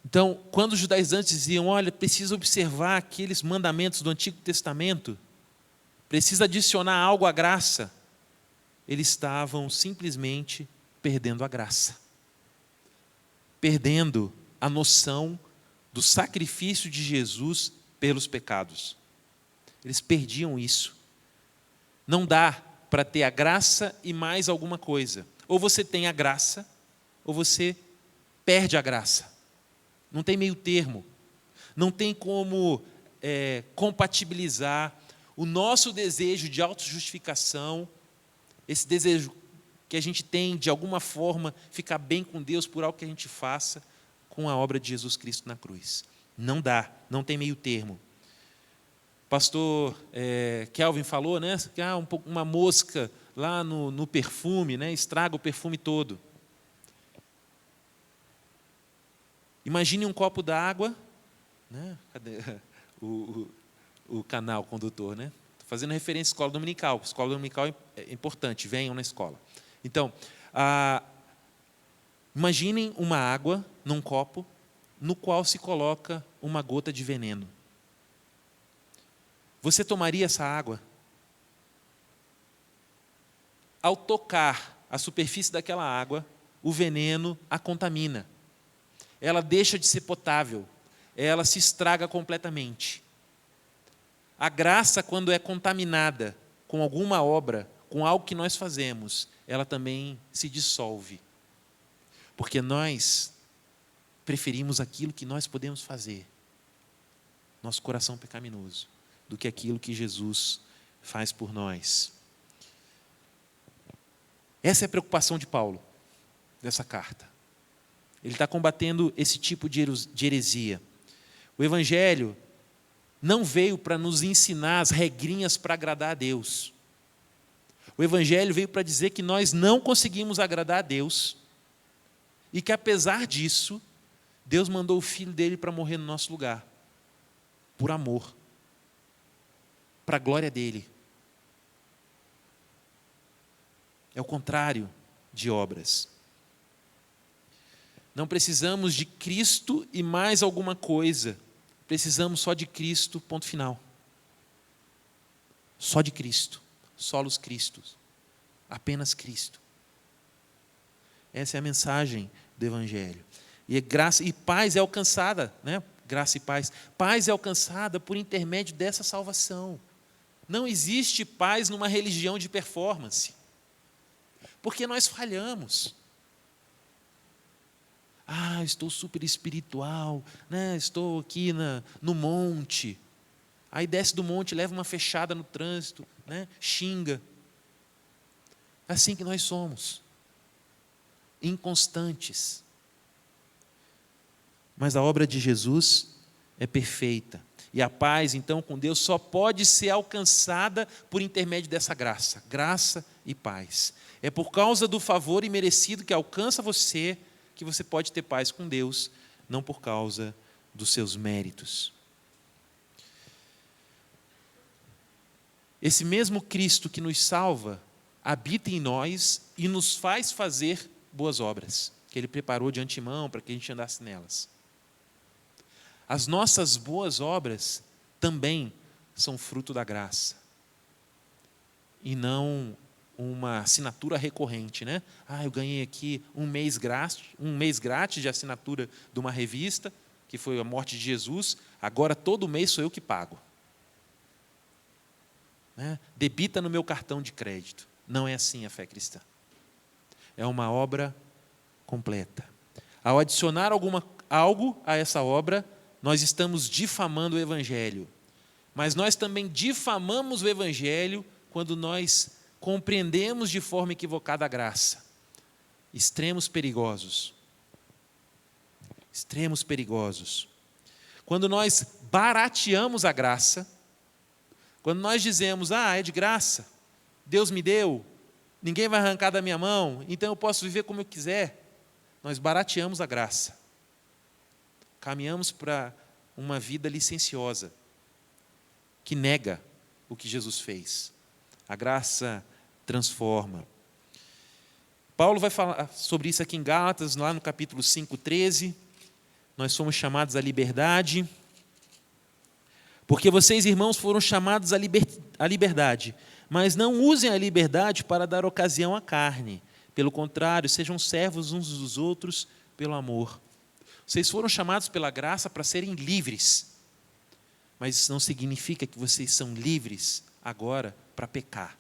Então, quando os judaizantes diziam, olha, precisa observar aqueles mandamentos do Antigo Testamento, precisa adicionar algo à graça, eles estavam simplesmente perdendo a graça. Perdendo a noção do sacrifício de Jesus pelos pecados. Eles perdiam isso. Não dá para ter a graça e mais alguma coisa. Ou você tem a graça, ou você perde a graça. Não tem meio termo. Não tem como compatibilizar o nosso desejo de autojustificação, esse desejo que a gente tem, de alguma forma, ficar bem com Deus por algo que a gente faça, com a obra de Jesus Cristo na cruz. Não dá, não tem meio termo. Pastor Kelvin falou, né, que uma mosca lá no perfume, né, estraga o perfume todo. Imagine um copo d'água, né? Cadê o canal condutor, né? Estou fazendo referência à escola dominical. Escola dominical é importante, venham na escola. Então, imaginem uma água num copo, no qual se coloca uma gota de veneno. Você tomaria essa água? Ao tocar a superfície daquela água, o veneno a contamina. Ela deixa de ser potável, ela se estraga completamente. A graça, quando é contaminada com alguma obra, com algo que nós fazemos, ela também se dissolve. Porque nós preferimos aquilo que nós podemos fazer, nosso coração pecaminoso, do que aquilo que Jesus faz por nós. Essa é a preocupação de Paulo, dessa carta. Ele está combatendo esse tipo de heresia. O Evangelho não veio para nos ensinar as regrinhas para agradar a Deus. O Evangelho veio para dizer que nós não conseguimos agradar a Deus e que, apesar disso, Deus mandou o Filho dele para morrer no nosso lugar, por amor, para a glória dele. É o contrário de obras. Não precisamos de Cristo e mais alguma coisa. Precisamos só de Cristo, ponto final. Só de Cristo. Solos Cristos. Apenas Cristo. Essa é a mensagem do Evangelho. E graça e paz é alcançada, né? Graça e paz. Paz é alcançada por intermédio dessa salvação. Não existe paz numa religião de performance. Porque nós falhamos. Estou super espiritual, né? Estou aqui no monte. Aí desce do monte, leva uma fechada no trânsito, né? Xinga. É assim que nós somos. Inconstantes. Mas a obra de Jesus é perfeita. E a paz, então, com Deus só pode ser alcançada por intermédio dessa graça. Graça e paz. É por causa do favor imerecido que alcança você, que você pode ter paz com Deus, não por causa dos seus méritos. Esse mesmo Cristo que nos salva, habita em nós e nos faz fazer boas obras, que Ele preparou de antemão para que a gente andasse nelas. As nossas boas obras também são fruto da graça, e não uma assinatura recorrente, né? Eu ganhei aqui um mês grátis de assinatura de uma revista, que foi a morte de Jesus, agora todo mês sou eu que pago. Debita no meu cartão de crédito. Não é assim a fé cristã. É uma obra completa. Ao adicionar algo a essa obra, nós estamos difamando o Evangelho. Mas nós também difamamos o Evangelho quando nós compreendemos de forma equivocada a graça. Extremos perigosos. Extremos perigosos. Quando nós barateamos a graça, quando nós dizemos, é de graça, Deus me deu, ninguém vai arrancar da minha mão, então eu posso viver como eu quiser, nós barateamos a graça. Caminhamos para uma vida licenciosa, que nega o que Jesus fez. A graça transforma. Paulo vai falar sobre isso aqui em Gálatas, lá no capítulo 5:13. Nós somos chamados à liberdade. Porque vocês, irmãos, foram chamados à liberdade, mas não usem a liberdade para dar ocasião à carne. Pelo contrário, sejam servos uns dos outros pelo amor. Vocês foram chamados pela graça para serem livres, mas isso não significa que vocês são livres agora para pecar.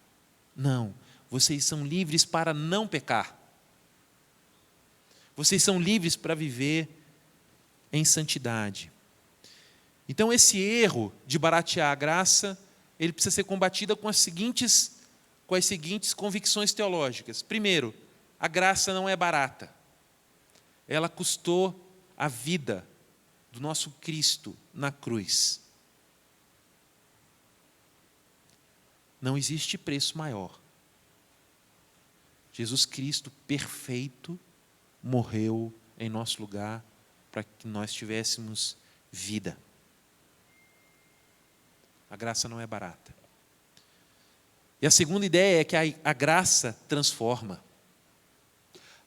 Não, vocês são livres para não pecar. Vocês são livres para viver em santidade. Então, esse erro de baratear a graça, ele precisa ser combatido com as seguintes convicções teológicas. Primeiro, a graça não é barata. Ela custou a vida do nosso Cristo na cruz. Não existe preço maior. Jesus Cristo, perfeito, morreu em nosso lugar para que nós tivéssemos vida. A graça não é barata. E a segunda ideia é que a graça transforma.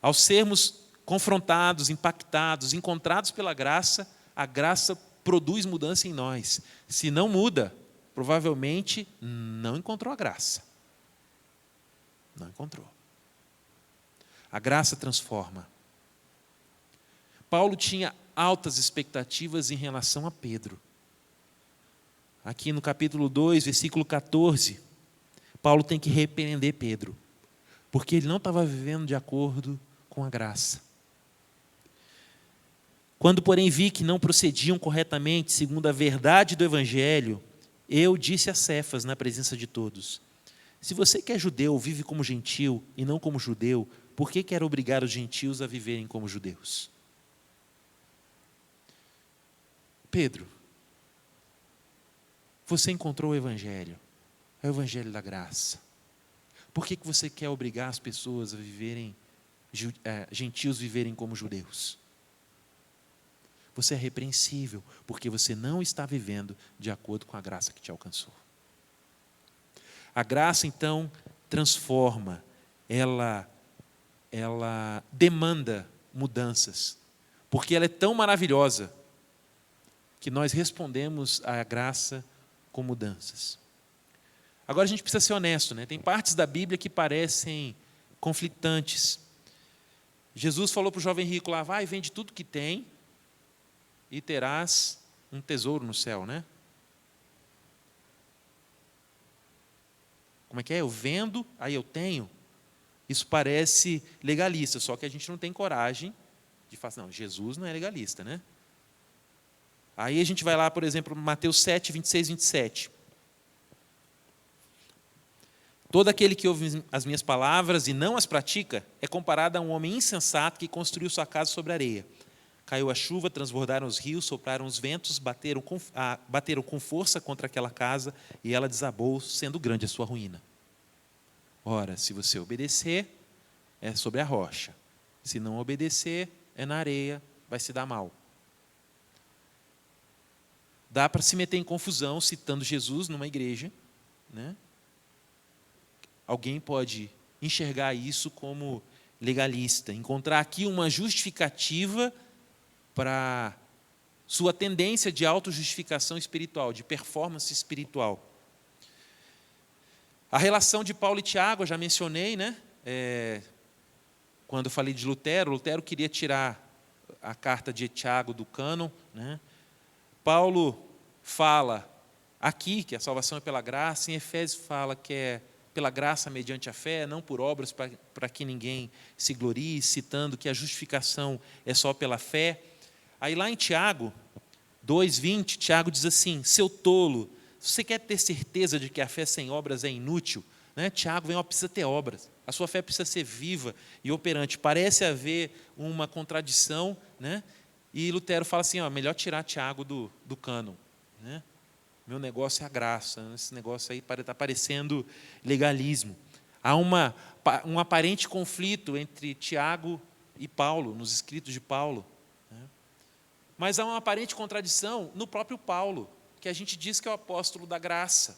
Ao sermos confrontados, impactados, encontrados pela graça, a graça produz mudança em nós. Se não muda, provavelmente não encontrou a graça. Não encontrou. A graça transforma. Paulo tinha altas expectativas em relação a Pedro. Aqui no capítulo 2, versículo 14, Paulo tem que repreender Pedro, porque ele não estava vivendo de acordo com a graça. Quando, porém, vi que não procediam corretamente segundo a verdade do Evangelho, eu disse a Cefas na presença de todos: se você que é judeu vive como gentil e não como judeu, por que quer obrigar os gentios a viverem como judeus? Pedro, você encontrou o Evangelho, é o Evangelho da graça. Por que você quer obrigar as pessoas a viverem, gentios viverem como judeus? Você é repreensível, porque você não está vivendo de acordo com a graça que te alcançou. A graça, então, transforma, ela demanda mudanças, porque ela é tão maravilhosa que nós respondemos à graça com mudanças. Agora a gente precisa ser honesto, né? Tem partes da Bíblia que parecem conflitantes. Jesus falou para o jovem rico lá: vai, vende tudo que tem e terás um tesouro no céu, né? Como é que é? Eu vendo, aí eu tenho. Isso parece legalista, só que a gente não tem coragem de falar, não, Jesus não é legalista, né? Aí a gente vai lá, por exemplo, Mateus 7, 26, 27. Todo aquele que ouve as minhas palavras e não as pratica é comparado a um homem insensato que construiu sua casa sobre areia. Caiu a chuva, transbordaram os rios, sopraram os ventos, bateram com força contra aquela casa e ela desabou, sendo grande a sua ruína. Ora, se você obedecer, é sobre a rocha. Se não obedecer, é na areia, vai se dar mal. Dá para se meter em confusão citando Jesus numa igreja, né? Alguém pode enxergar isso como legalista, encontrar aqui uma justificativa para sua tendência de autojustificação espiritual, de performance espiritual. A relação de Paulo e Tiago, eu já mencionei, né? Quando eu falei de Lutero, Lutero queria tirar a carta de Tiago do cânon, né? Paulo fala aqui que a salvação é pela graça, em Efésios fala que é pela graça mediante a fé, não por obras para que ninguém se glorie, citando que a justificação é só pela fé. Aí lá em Tiago 2,20, Tiago diz assim: seu tolo, se você quer ter certeza de que a fé sem obras é inútil, né? Tiago vem, precisa ter obras, a sua fé precisa ser viva e operante. Parece haver uma contradição, né? E Lutero fala assim, melhor tirar Tiago do cânon, né? Meu negócio é a graça, esse negócio aí está parecendo legalismo. Há um aparente conflito entre Tiago e Paulo, nos escritos de Paulo, né? Mas há uma aparente contradição no próprio Paulo, que a gente diz que é o apóstolo da graça,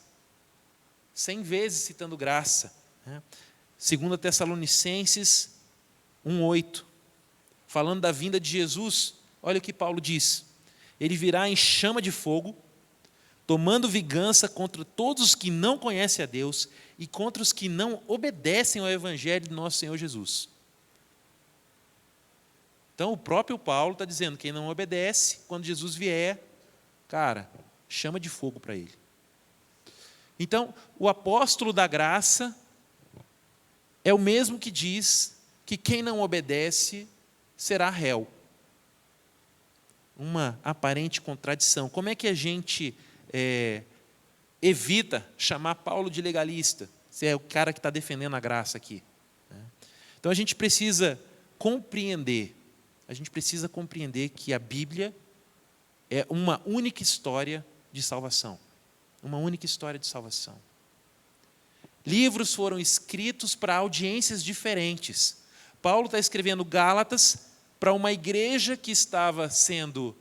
100 vezes citando graça, né? 2 Tessalonicenses 1,8, falando da vinda de Jesus, olha o que Paulo diz: ele virá em chama de fogo, tomando vingança contra todos os que não conhecem a Deus e contra os que não obedecem ao evangelho de nosso Senhor Jesus. Então, o próprio Paulo está dizendo, quem não obedece, quando Jesus vier, cara, chama de fogo para ele. Então, o apóstolo da graça é o mesmo que diz que quem não obedece será réu. Uma aparente contradição. Como é que a gente evita chamar Paulo de legalista? Se é o cara que está defendendo a graça aqui, né? Então, a gente precisa compreender que a Bíblia é uma única história de salvação. Uma única história de salvação. Livros foram escritos para audiências diferentes. Paulo está escrevendo Gálatas para uma igreja que estava sendo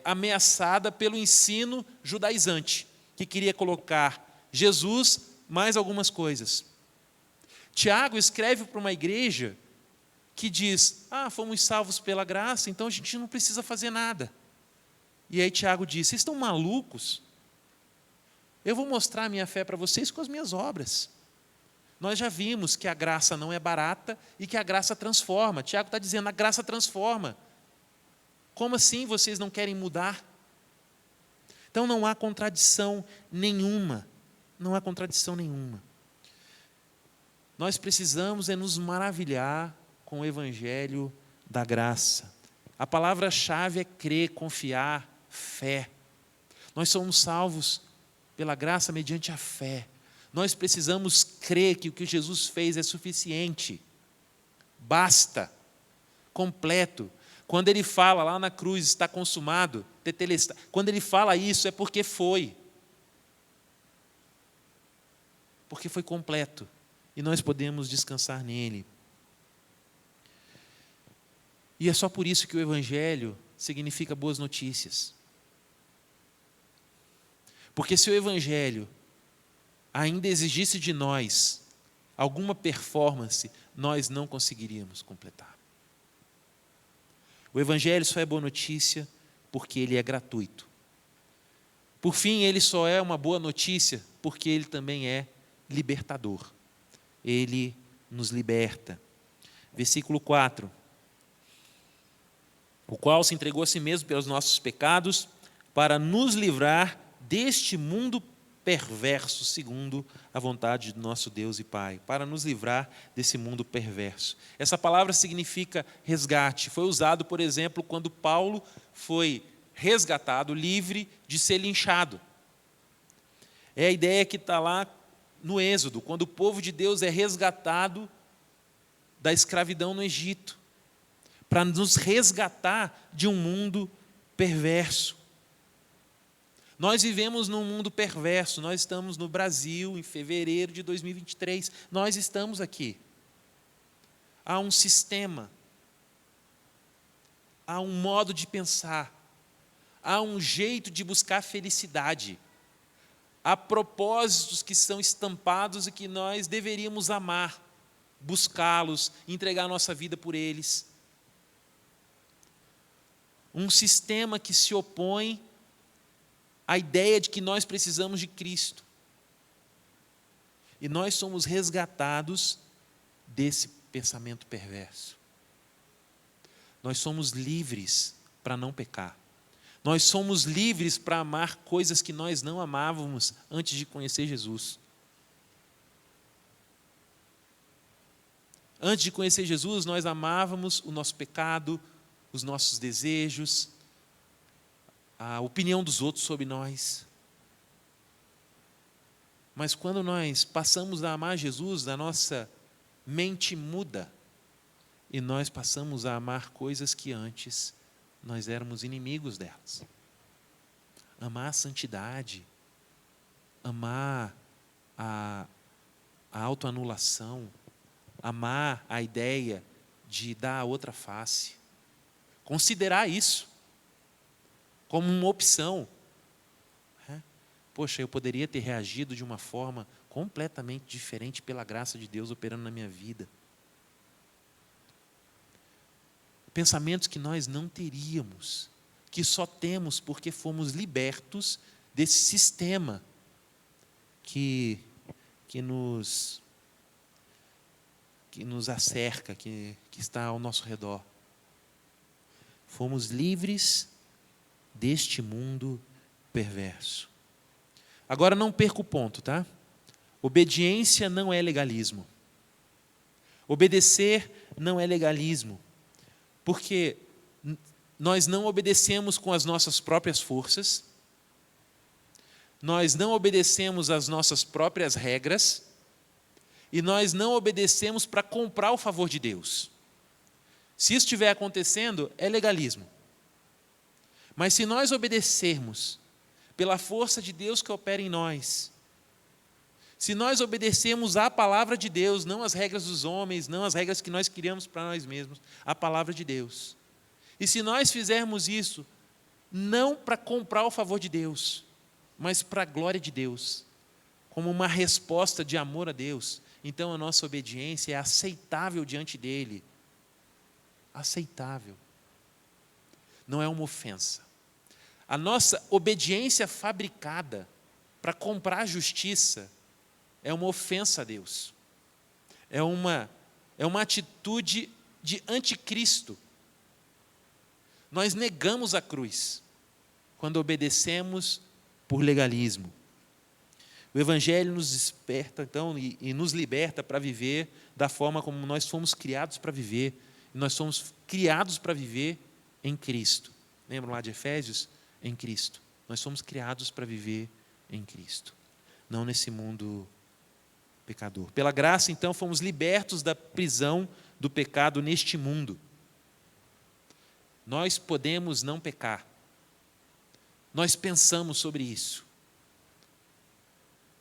ameaçada pelo ensino judaizante, que queria colocar Jesus mais algumas coisas. Tiago escreve para uma igreja que diz, fomos salvos pela graça, então a gente não precisa fazer nada. E aí Tiago diz, vocês estão malucos? Eu vou mostrar a minha fé para vocês com as minhas obras. Nós já vimos que a graça não é barata e que a graça transforma. Tiago está dizendo, a graça transforma. Como assim vocês não querem mudar? Então não há contradição nenhuma. Não há contradição nenhuma. Nós precisamos nos maravilhar com o evangelho da graça. A palavra-chave é crer, confiar, fé. Nós somos salvos pela graça mediante a fé. Nós precisamos crer que o que Jesus fez é suficiente, basta, completo. Quando ele fala lá na cruz, está consumado, tetelestai, quando ele fala isso é porque foi completo, e nós podemos descansar nele. E é só por isso que o Evangelho significa boas notícias. Porque se o Evangelho ainda exigisse de nós alguma performance, nós não conseguiríamos completar. O Evangelho só é boa notícia porque ele é gratuito. Por fim, ele só é uma boa notícia porque ele também é libertador. Ele nos liberta. Versículo 4. O qual se entregou a si mesmo pelos nossos pecados, para nos livrar deste mundo perverso, segundo a vontade do nosso Deus e Pai, para nos livrar desse mundo perverso. Essa palavra significa resgate. Foi usado, por exemplo, quando Paulo foi resgatado, livre de ser linchado. É a ideia que está lá no Êxodo, quando o povo de Deus é resgatado da escravidão no Egito, para nos resgatar de um mundo perverso. Nós vivemos num mundo perverso, nós estamos no Brasil em fevereiro de 2023, nós estamos aqui. Há um sistema, há um modo de pensar, há um jeito de buscar felicidade, há propósitos que são estampados e que nós deveríamos amar, buscá-los, entregar a nossa vida por eles. Um sistema que se opõe à ideia de que nós precisamos de Cristo. E nós somos resgatados desse pensamento perverso. nós somos livres para não pecar. Nós somos livres para amar coisas que nós não amávamos antes de conhecer Jesus. Antes de conhecer Jesus, nós amávamos o nosso pecado, os nossos desejos, a opinião dos outros sobre nós. Mas quando nós passamos a amar Jesus, a nossa mente muda e nós passamos a amar coisas que antes nós éramos inimigos delas. Amar a santidade, amar a autoanulação, amar a ideia de dar a outra face. Considerar isso como uma opção. Poxa, eu poderia ter reagido de uma forma completamente diferente pela graça de Deus operando na minha vida. Pensamentos que nós não teríamos, que só temos porque fomos libertos desse sistema que nos acerca, que está ao nosso redor. Fomos livres deste mundo perverso. Agora não perca o ponto, tá? Obediência não é legalismo. Obedecer não é legalismo. Porque nós não obedecemos com as nossas próprias forças, nós não obedecemos às nossas próprias regras, e nós não obedecemos para comprar o favor de Deus. Se isso estiver acontecendo, é legalismo. Mas se nós obedecermos pela força de Deus que opera em nós, se nós obedecermos à palavra de Deus, não às regras dos homens, não às regras que nós criamos para nós mesmos, a palavra de Deus. E se nós fizermos isso, não para comprar o favor de Deus, mas para a glória de Deus, como uma resposta de amor a Deus, então a nossa obediência é aceitável diante dEle. Aceitável. Não é uma ofensa. A nossa obediência fabricada para comprar a justiça é uma ofensa a Deus. É uma atitude de anticristo. Nós negamos a cruz quando obedecemos por legalismo. O Evangelho nos desperta, então, e nos liberta para viver da forma como nós fomos criados para viver. Nós somos criados para viver em Cristo. Lembram lá de Efésios? Em Cristo. Nós somos criados para viver em Cristo, não nesse mundo pecador. Pela graça, então, fomos libertos da prisão do pecado neste mundo. Nós podemos não pecar. Nós pensamos sobre isso.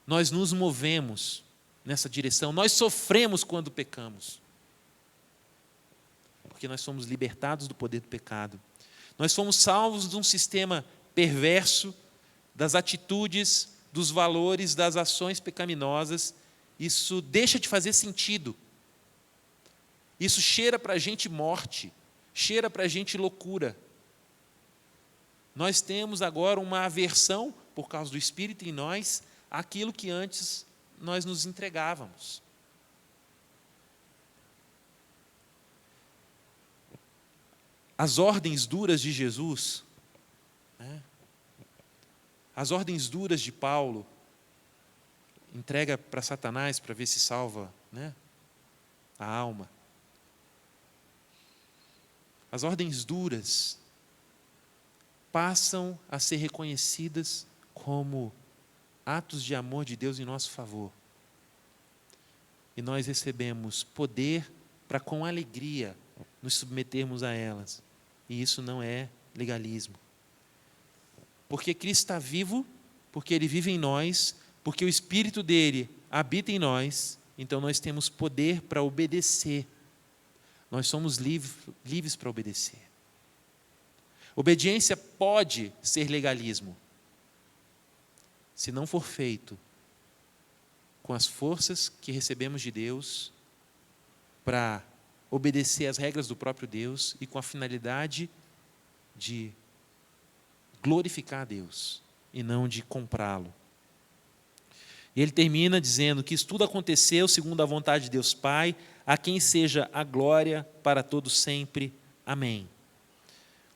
Nós nos movemos nessa direção. Nós sofremos quando pecamos. Porque nós somos libertados do poder do pecado. Nós fomos salvos de um sistema perverso, das atitudes, dos valores, das ações pecaminosas. Isso deixa de fazer sentido. Isso cheira para a gente morte, cheira para a gente loucura. Nós temos agora uma aversão, por causa do Espírito em nós, àquilo que antes nós nos entregávamos. As ordens duras de Jesus, as ordens duras de Paulo, entrega para Satanás para ver se salva, a alma. As ordens duras passam a ser reconhecidas como atos de amor de Deus em nosso favor. E nós recebemos poder para, com alegria, nos submetermos a elas. E isso não é legalismo. Porque Cristo está vivo, porque Ele vive em nós, porque o Espírito dEle habita em nós, então nós temos poder para obedecer. Nós somos livres para obedecer. Obediência pode ser legalismo, se não for feito com as forças que recebemos de Deus para obedecer às regras do próprio Deus e com a finalidade de glorificar a Deus e não de comprá-lo. E ele termina dizendo que isso tudo aconteceu segundo a vontade de Deus Pai, a quem seja a glória para todos sempre. Amém.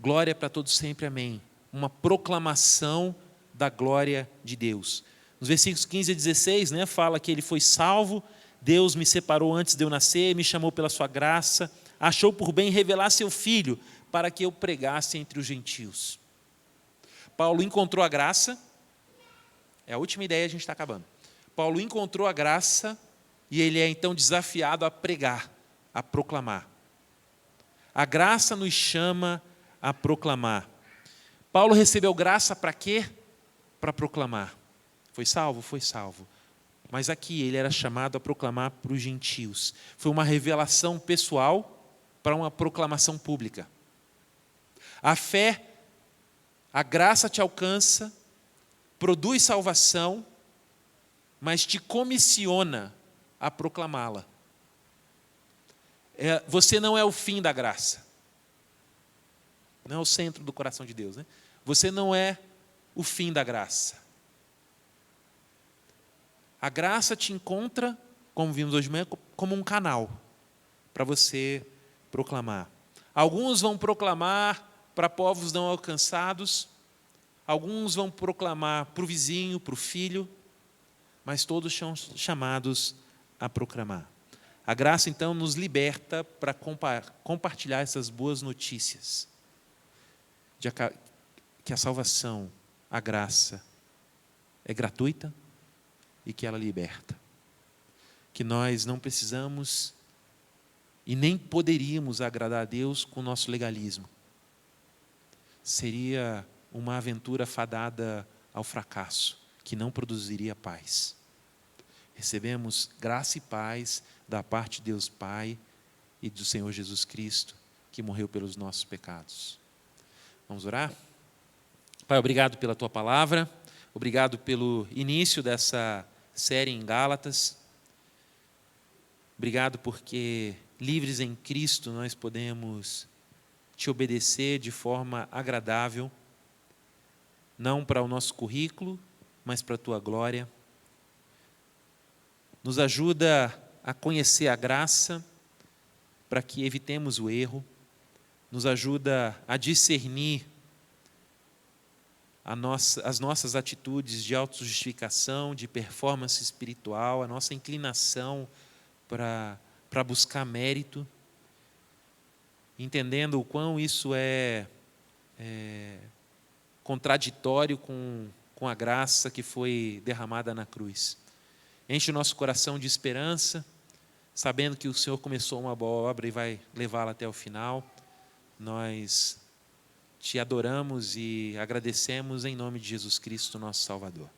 Glória para todos sempre, amém. Uma proclamação da glória de Deus. Nos versículos 15 a 16, né, fala que ele foi salvo, Deus me separou antes de eu nascer, me chamou pela sua graça, achou por bem revelar seu Filho, para que eu pregasse entre os gentios. Paulo encontrou a graça, é a última ideia, a gente está acabando. Paulo encontrou a graça e ele é então desafiado a pregar, a proclamar. A graça nos chama a proclamar. Paulo recebeu graça para quê? Para proclamar. Foi salvo? Foi salvo. Mas aqui ele era chamado a proclamar para os gentios. Foi uma revelação pessoal para uma proclamação pública. A fé, a graça te alcança, produz salvação, mas te comissiona a proclamá-la. Você não é o fim da graça. Não é o centro do coração de Deus, né? Você não é o fim da graça. A graça te encontra, como vimos hoje de manhã, como um canal para você proclamar. Alguns vão proclamar para povos não alcançados, alguns vão proclamar para o vizinho, para o filho, mas todos são chamados a proclamar. A graça, então, nos liberta para compartilhar essas boas notícias, de que a salvação, a graça, é gratuita e que ela liberta. Que nós não precisamos e nem poderíamos agradar a Deus com o nosso legalismo. Seria uma aventura fadada ao fracasso, que não produziria paz. Recebemos graça e paz da parte de Deus Pai e do Senhor Jesus Cristo, que morreu pelos nossos pecados. Vamos orar? Pai, obrigado pela Tua palavra, obrigado pelo início dessa série em Gálatas. Obrigado porque, livres em Cristo, nós podemos Te obedecer de forma agradável, não para o nosso currículo, mas para a Tua glória. Nos ajuda a conhecer a graça, para que evitemos o erro. Nos ajuda a discernir as nossas atitudes de autojustificação, de performance espiritual, a nossa inclinação para buscar mérito, entendendo o quão isso é contraditório com a graça que foi derramada na cruz. Enche o nosso coração de esperança, sabendo que o Senhor começou uma boa obra e vai levá-la até o final. Nós Te adoramos e agradecemos em nome de Jesus Cristo, nosso Salvador.